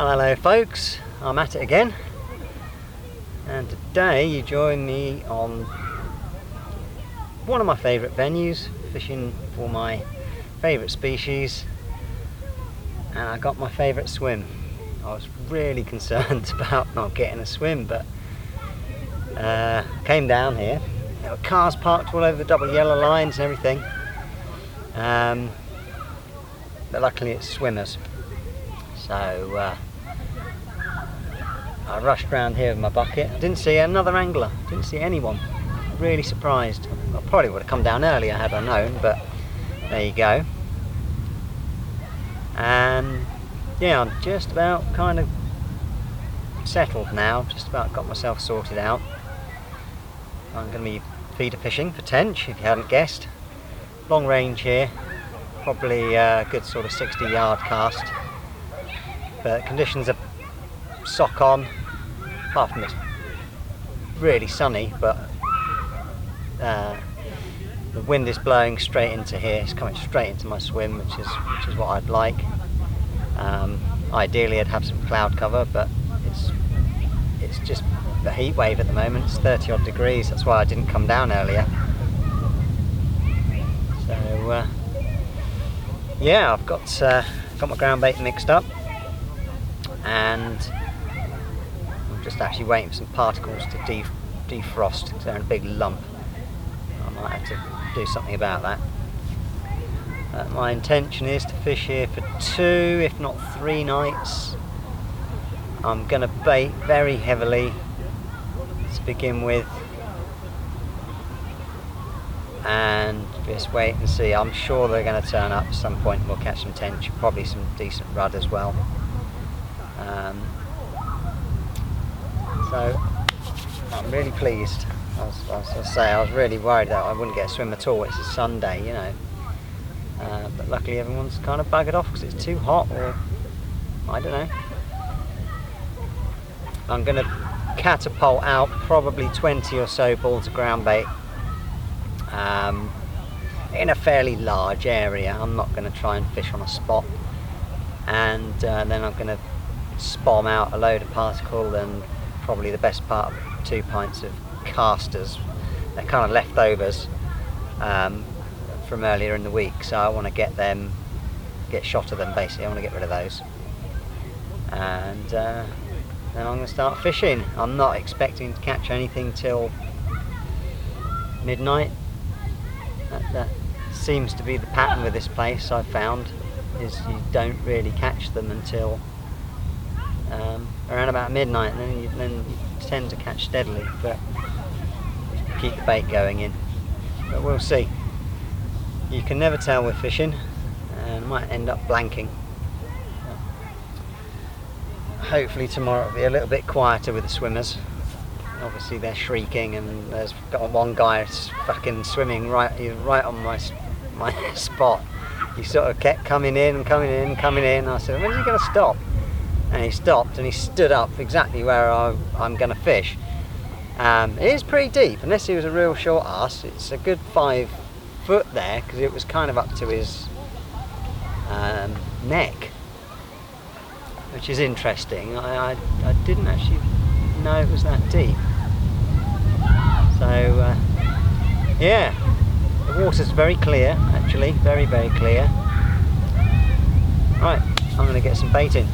Well, hello folks, I'm at it again, and today you join me on one of my favourite venues, fishing for my favourite species, and I got my favourite swim. I was really concerned about not getting a swim, but came down here. There were cars parked all over the double yellow lines and everything, but luckily it's swimmers. So I rushed around here with my bucket. Didn't see another angler, didn't see anyone. Really surprised. I probably would have come down earlier had I known, but there you go. And yeah, I'm just about kind of settled now, just about got myself sorted out. I'm going to be feeder fishing for tench, if you hadn't guessed. Long range here, probably a good sort of 60-yard cast. But conditions are sock on, apart from it's really sunny, but the wind is blowing straight into here. It's coming straight into my swim, which is what I'd like. Ideally I'd have some cloud cover, but it's just a heat wave at the moment. It's 30 odd degrees, that's why I didn't come down earlier. So yeah, I've got my ground bait mixed up, and I'm just actually waiting for some particles to defrost because they're in a big lump. I might have to do something about that. My intention is to fish here for 2, if not 3 nights. I'm going to bait very heavily to begin with, and just wait and see. I'm sure they're going to turn up at some point and we'll catch some tench, probably some decent rudd as well. So I'm really pleased. I was really worried that I wouldn't get a swim at all. It's a Sunday, you know. But luckily everyone's kind of buggered off because it's too hot, or I don't know. I'm going to catapult out probably 20 or so balls of ground bait in a fairly large area. I'm not going to try and fish on a spot, and then I'm going to spom out a load of particle and probably the best part of 2 pints of casters. They're kind of leftovers from earlier in the week, so I want to get shot of them basically. I want to get rid of those, and then I'm going to start fishing. I'm not expecting to catch anything till midnight. That seems to be the pattern with this place, I've found, is you don't really catch them until around about midnight, and then you tend to catch steadily, but keep the bait going in. But we'll see. You can never tell with fishing, and I might end up blanking. Hopefully tomorrow will be a little bit quieter with the swimmers. Obviously they're shrieking, and there's got one guy fucking swimming right on my spot. He sort of kept coming in and coming in and coming in. I said, when are you going to stop? And he stopped and he stood up exactly where I'm going to fish. It is pretty deep, unless he was a real short ass. It's a good 5 foot there, because it was kind of up to his neck, which is interesting. I didn't actually know it was that deep. So yeah, the water's very clear, actually, very, very clear. Right, I'm going to get some bait in.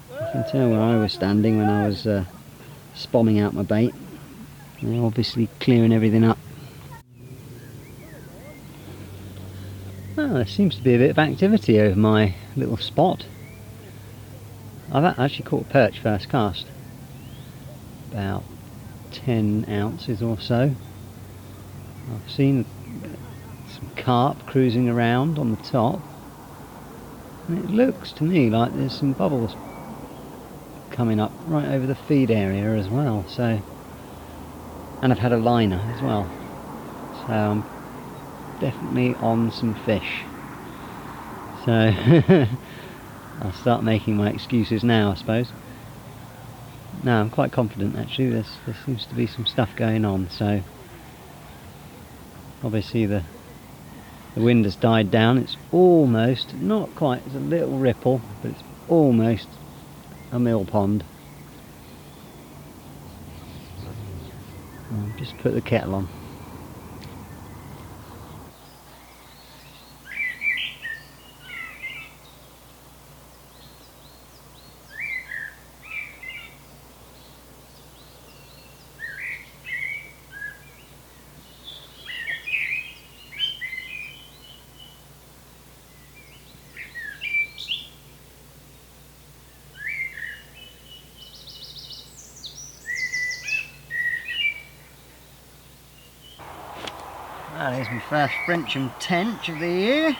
You can tell where I was standing when I was spomming out my bait. They're obviously clearing everything up. Oh, there seems to be a bit of activity over my little spot. I've actually caught a perch first cast. About 10 ounces or so. I've seen some carp cruising around on the top, and it looks to me like there's some bubbles coming up right over the feed area as well. So, and I've had a liner as well, so I'm definitely on some fish. So I'll start making my excuses now, I suppose. No, I'm quite confident actually. There seems to be some stuff going on. So obviously the wind has died down. It's almost, not quite, it's a little ripple, but it's almost a mill pond. I'll just put the kettle on. That is my first Frensham tench of the year.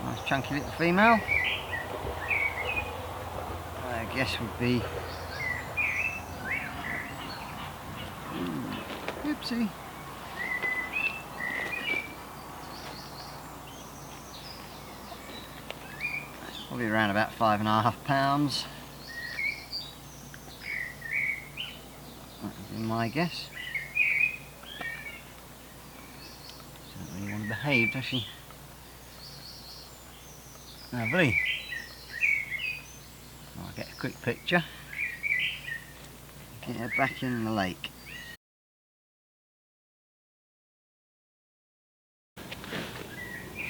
Nice chunky little female. I guess would be... Oopsie. Probably around about 5.5 pounds. That would be my guess. Doesn't really want to behave, does she? Lovely. I'll get a quick picture. Get her back in the lake.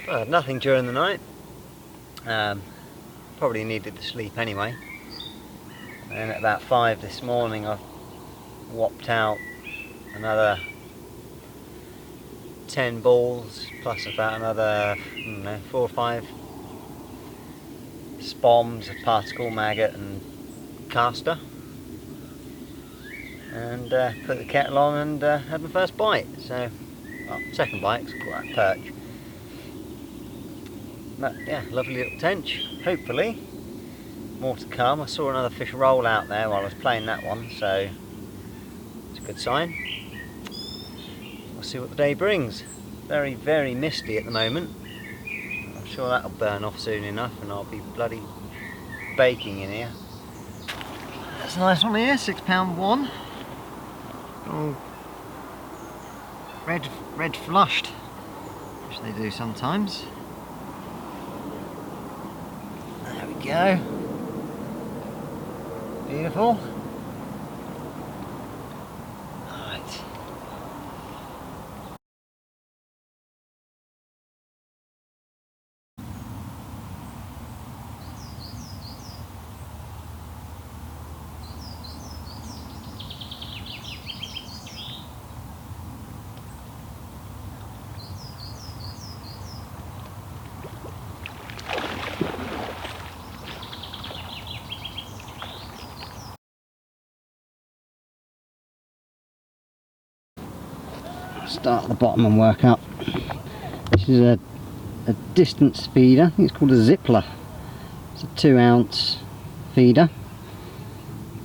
Well, I had nothing during the night. Probably needed to sleep anyway. And at about 5 this morning I whopped out another 10 balls plus about another, I don't know, 4 or 5 spoms of particle, maggot and caster, and put the kettle on and had my first bite. So, well, second bite, because I caught that perch. But yeah, lovely little tench. Hopefully more to come. I saw another fish roll out there while I was playing that one, so it's a good sign. We'll see what the day brings. Very, very misty at the moment. I'm sure that'll burn off soon enough and I'll be bloody baking in here. That's a nice one here, £6 one. Oh, red flushed, which they do sometimes. There we go. Beautiful. Alright. Start at the bottom and work up. This is a distance feeder. I think it's called a Zippler. It's a 2 ounce feeder.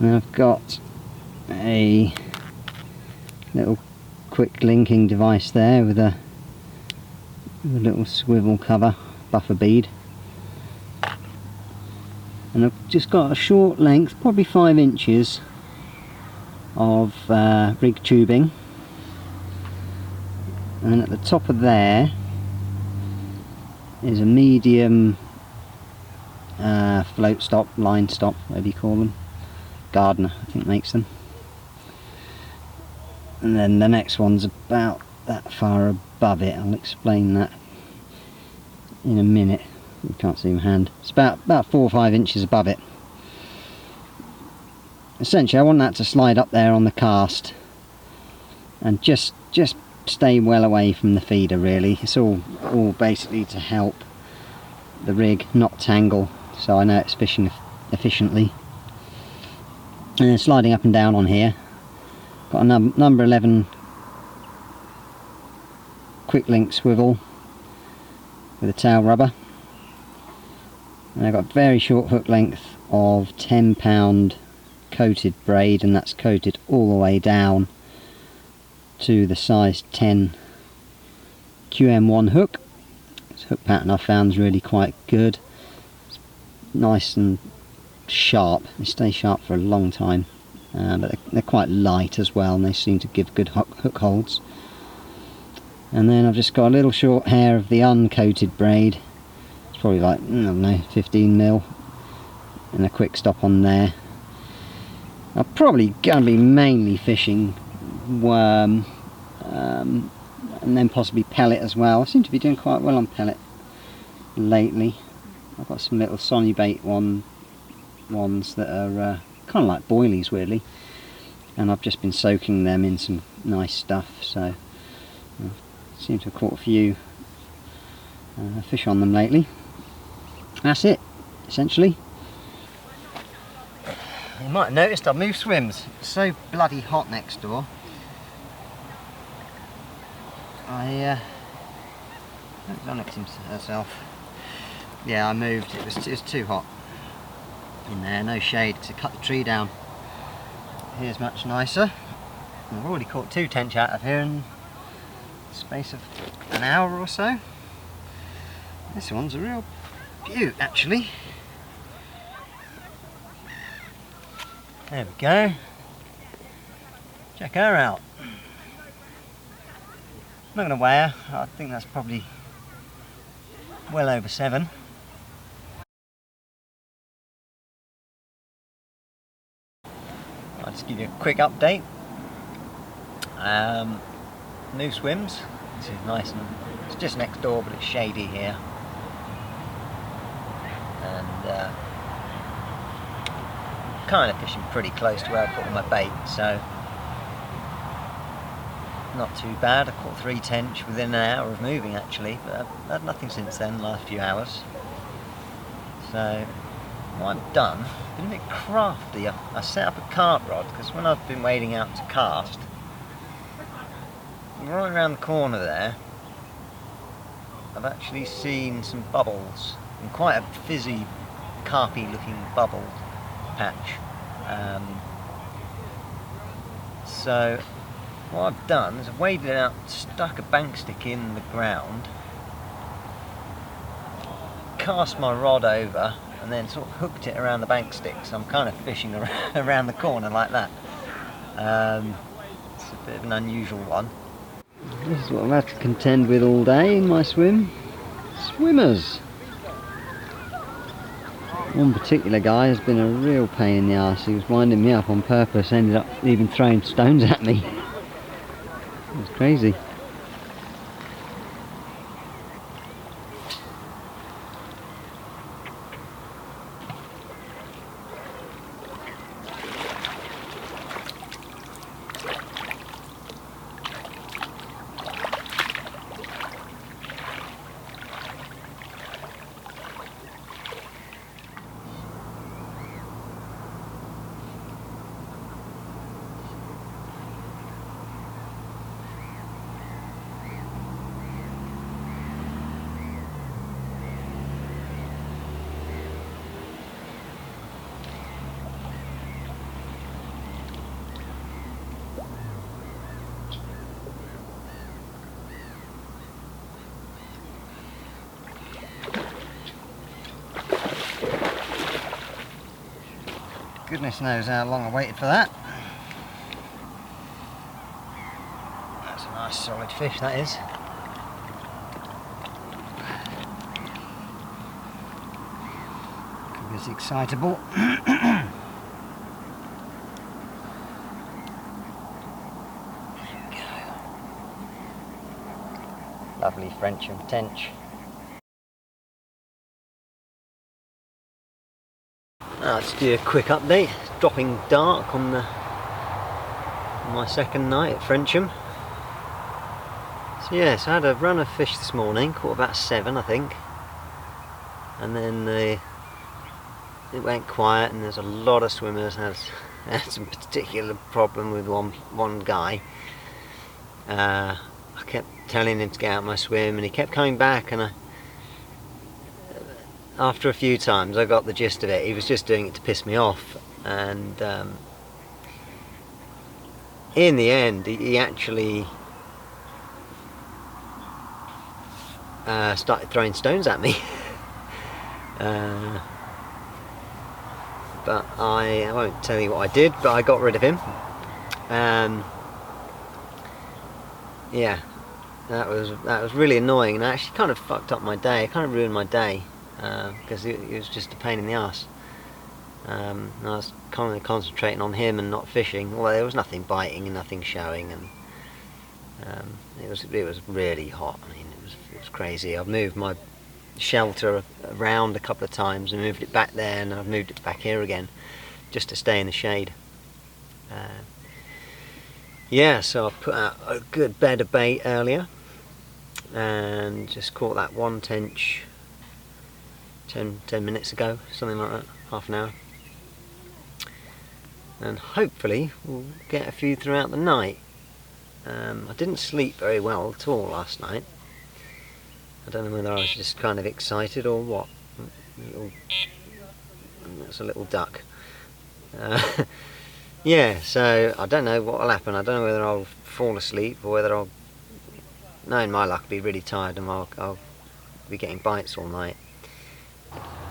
And I've got a little quick linking device there with a little swivel cover buffer bead. And I've just got a short length, probably 5 inches of rig tubing. And at the top of there is a medium float stop, line stop, whatever you call them. Gardner, I think, makes them. And then the next one's about that far above it. I'll explain that in a minute. You can't see my hand. It's about 4 or 5 inches above it. Essentially, I want that to slide up there on the cast and just stay well away from the feeder, really. It's all basically to help the rig not tangle, so I know it's fishing efficiently. And then sliding up and down on here, got a number 11 quick link swivel with a tail rubber, and I've got a very short hook length of 10-pound coated braid, and that's coated all the way down to the size 10 QM1 hook. This hook pattern I found is really quite good. It's nice and sharp. They stay sharp for a long time, but they're quite light as well, and they seem to give good hook holds. And then I've just got a little short hair of the uncoated braid. It's probably like, I don't know, 15mm, and a quick stop on there. I'm probably going to be mainly fishing worm, and then possibly pellet as well. I seem to be doing quite well on pellet lately. I've got some little Sonny bait ones that are kind of like boilies, weirdly, and I've just been soaking them in some nice stuff, so I seem to have caught a few fish on them lately. That's it, essentially. You might have noticed I've moved swims. It's so bloody hot next door. I done it herself. Yeah, I moved. It was too hot in there. No shade to cut the tree down. Here's much nicer. I've already caught 2 tench out of here in the space of an hour or so. This one's a real beaut, actually. There we go. Check her out. I'm not going to weigh her. I think that's probably well over 7. I'll just give you a quick update. New swims. This is nice, and it's just next door, but it's shady here. And kind of fishing pretty close to where I put all my bait, so not too bad. I caught 3 tench within an hour of moving, actually, but I've had nothing since then, the last few hours. So what I've done, been a bit crafty. I set up a cart rod, because when I've been wading out to cast, right around the corner there, I've actually seen some bubbles, and quite a fizzy, carpy looking bubble patch. So what I've done is I've waded it out, stuck a bank stick in the ground, cast my rod over, and then sort of hooked it around the bank stick, so I'm kind of fishing around the corner like that. It's a bit of an unusual one. This is what I've had to contend with all day in my swim. Swimmers! One particular guy has been a real pain in the arse. He was winding me up on purpose, ended up even throwing stones at me. It was crazy. Goodness knows how long I waited for that. That's a nice solid fish, that is. Could be as excitable. There we go. Lovely Frensham tench. Let's do a quick update. It's dropping dark on my second night at Frensham. So yes, I had a run of fish this morning, caught about 7 I think, and then the it went quiet, and there's a lot of swimmers. Had some particular problem with one guy. I kept telling him to get out my swim, and he kept coming back, and after a few times I got the gist of it. He was just doing it to piss me off, and in the end he actually started throwing stones at me. But I won't tell you what I did, but I got rid of him. Yeah, that was really annoying, and actually kind of fucked up my day. It kind of ruined my day, because it was just a pain in the ass. I was kind of concentrating on him and not fishing. Well, there was nothing biting and nothing showing, and it was really hot. I mean, it was crazy. I've moved my shelter around a couple of times and moved it back there, and I've moved it back here again just to stay in the shade. Yeah, so I put out a good bed of bait earlier and just caught that one tench 10 minutes ago, something like that, half an hour, and hopefully we'll get a few throughout the night. I didn't sleep very well at all last night. I don't know whether I was just kind of excited or what. That's a little duck. Yeah, so I don't know what will happen. I don't know whether I'll fall asleep or whether I'll, knowing my luck, be really tired, and I'll be getting bites all night.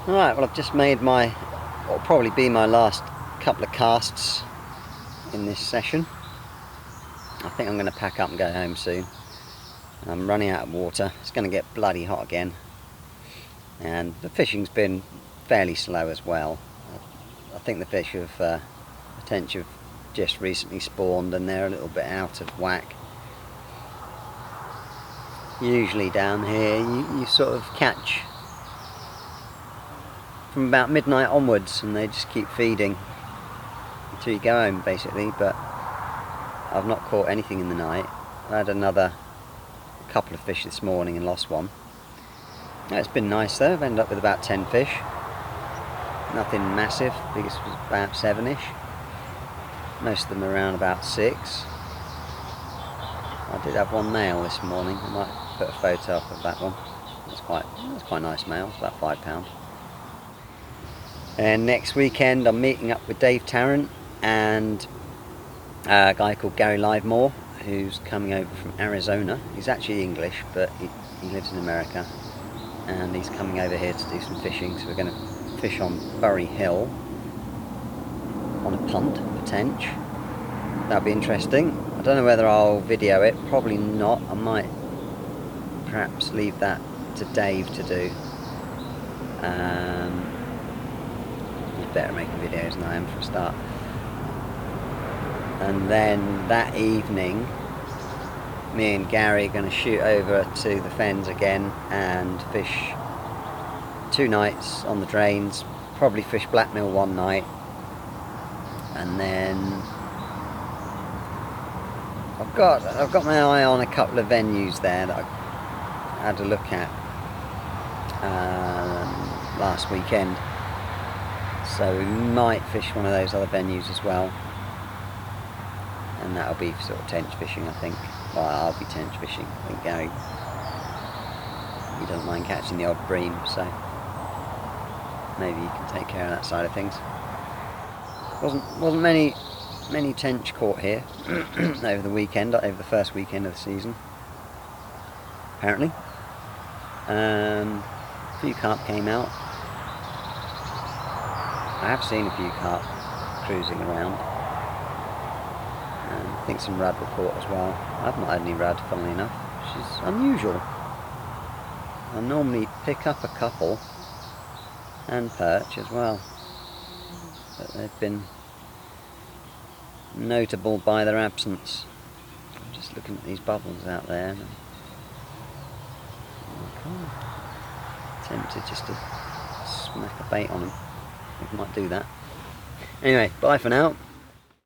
Alright, well, I've just made what'll probably be my last couple of casts in this session. I think I'm going to pack up and go home soon. I'm running out of water. It's going to get bloody hot again, and the fishing's been fairly slow as well. I think the fish the tench have just recently spawned, and they're a little bit out of whack. Usually down here you sort of catch from about midnight onwards, and they just keep feeding until you go home basically, but I've not caught anything in the night. I had another couple of fish this morning and lost one. It's been nice though. I've ended up with about 10 fish. Nothing massive. Biggest was about 7-ish. Most of them around about 6. I did have one male this morning. I might put a photo up of that one. That's quite a nice male. It's about £5. And next weekend I'm meeting up with Dave Tarrant and a guy called Gary Livemore, who's coming over from Arizona. He's actually English, but he lives in America, and he's coming over here to do some fishing. So we're going to fish on Bury Hill on a punt for tench. That'll be interesting. I don't know whether I'll video it, probably not. I might perhaps leave that to Dave to do. He's better making videos than I am for a start. And then that evening me and Gary are going to shoot over to the Fens again and fish 2 nights on the drains, probably fish Blackmill one night, and then I've got my eye on a couple of venues there that I had a look at last weekend, so we might fish one of those other venues as well, and that'll be sort of tench fishing, I think. Well, I'll be tench fishing. I think Gary, he doesn't mind catching the odd bream, so maybe he can take care of that side of things. Wasn't many tench caught here over the weekend, over the first weekend of the season, apparently. A few carp came out. I have seen a few carp cruising around. I think some rad were caught as well. I've not had any rad, funnily enough, which is unusual. I normally pick up a couple and perch as well, but they've been notable by their absence. I'm just looking at these bubbles out there. I'm tempted just to smack a bait on them. I might do that. Anyway, bye for now.